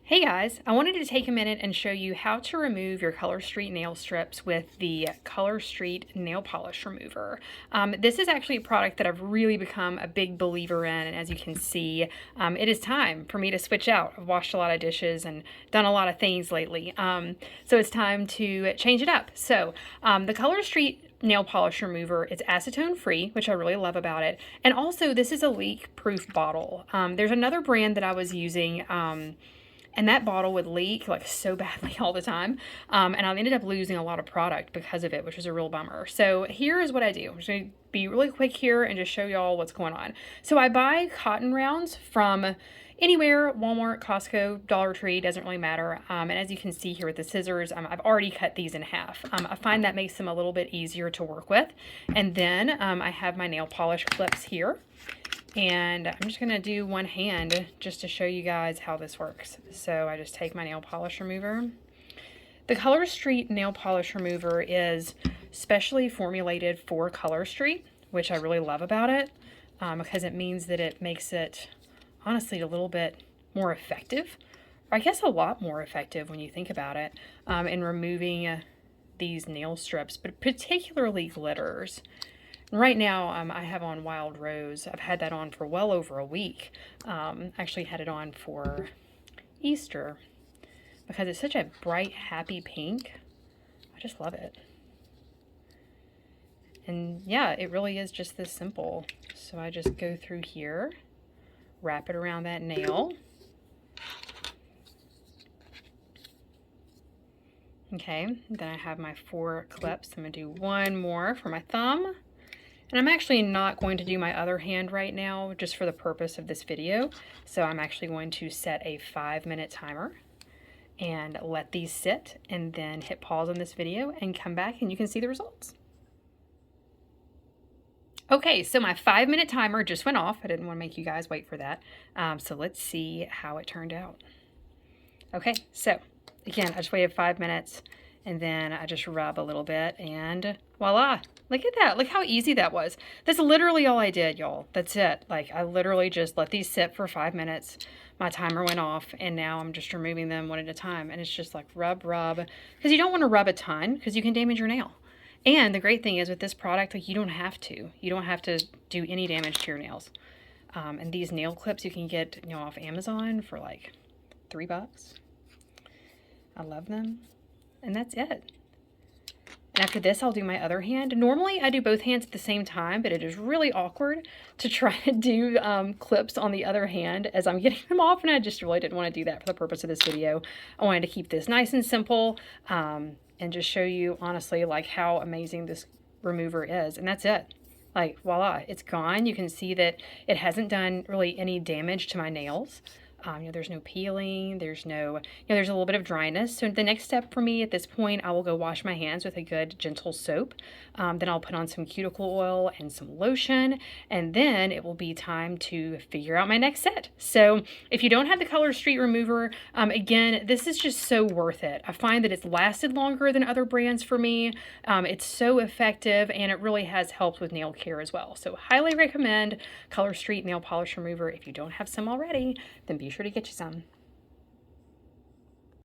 Hey guys, I wanted to take a minute and show you how to remove your Color Street nail strips with the Color Street nail polish remover. This is actually a product that I've really become a big believer in, and as you can see, it is time for me to switch out. I've washed a lot of dishes and done a lot of things lately, so it's time to change it up. So the Color Street nail polish remover, it's acetone free, which I really love about it, and also this is a leak proof bottle. There's another brand that I was using, and that bottle would leak like so badly all the time. And I ended up losing a lot of product because of it, which was a real bummer. So here is what I do. I'm just going to be really quick here and just show y'all what's going on. So I buy cotton rounds from anywhere, Walmart, Costco, Dollar Tree, doesn't really matter. And as you can see here with the scissors, I've already cut these in half. I find that makes them a little bit easier to work with. And then I have my nail polish clips here. And I'm just going to do one hand just to show you guys how this works. So I just take my nail polish remover. The Color Street nail polish remover is specially formulated for Color Street, which I really love about it, because it means that it makes it, honestly, a little bit more effective. Or I guess a lot more effective when you think about it, in removing these nail strips, but particularly glitters. Right now, I have on Wild Rose. I've had that on for well over a week. Actually had it on for Easter because it's such a bright, happy pink. I just love it. And yeah, it really is just this simple. So I just go through here, wrap it around that nail. Okay, then I have my 4 clips. I'm gonna do one more for my thumb. And I'm actually not going to do my other hand right now, just for the purpose of this video. So I'm actually going to set a 5-minute timer and let these sit, and then hit pause on this video and come back and you can see the results. Okay, so my 5-minute timer just went off. I didn't want to make you guys wait for that. So let's see how it turned out. Okay, so again, I just waited 5 minutes and then I just rub a little bit and voila. Look at that. Look how easy that was. That's literally all I did, y'all. That's it. Like, I literally just let these sit for 5 minutes. My timer went off, and now I'm just removing them one at a time. And it's just like rub, rub. Because you don't want to rub a ton, because you can damage your nail. And the great thing is with this product, like, you don't have to. You don't have to do any damage to your nails. And these nail clips you can get, off Amazon for like $3. I love them. And that's it. And after this, I'll do my other hand. Normally, I do both hands at the same time, but it is really awkward to try to do clips on the other hand as I'm getting them off, and I just really didn't want to do that for the purpose of this video. I wanted to keep this nice and simple and just show you, honestly, like how amazing this remover is. And that's it. Like, voila, it's gone. You can see that it hasn't done really any damage to my nails. There's no peeling, there's no, there's a little bit of dryness. So the next step for me at this point, I will go wash my hands with a good gentle soap. Then I'll put on some cuticle oil and some lotion, and then it will be time to figure out my next set. So if you don't have the Color Street remover, again, this is just so worth it. I find that it's lasted longer than other brands for me. It's so effective, and it really has helped with nail care as well. So highly recommend Color Street nail polish remover. If you don't have some already, then be sure to get you some.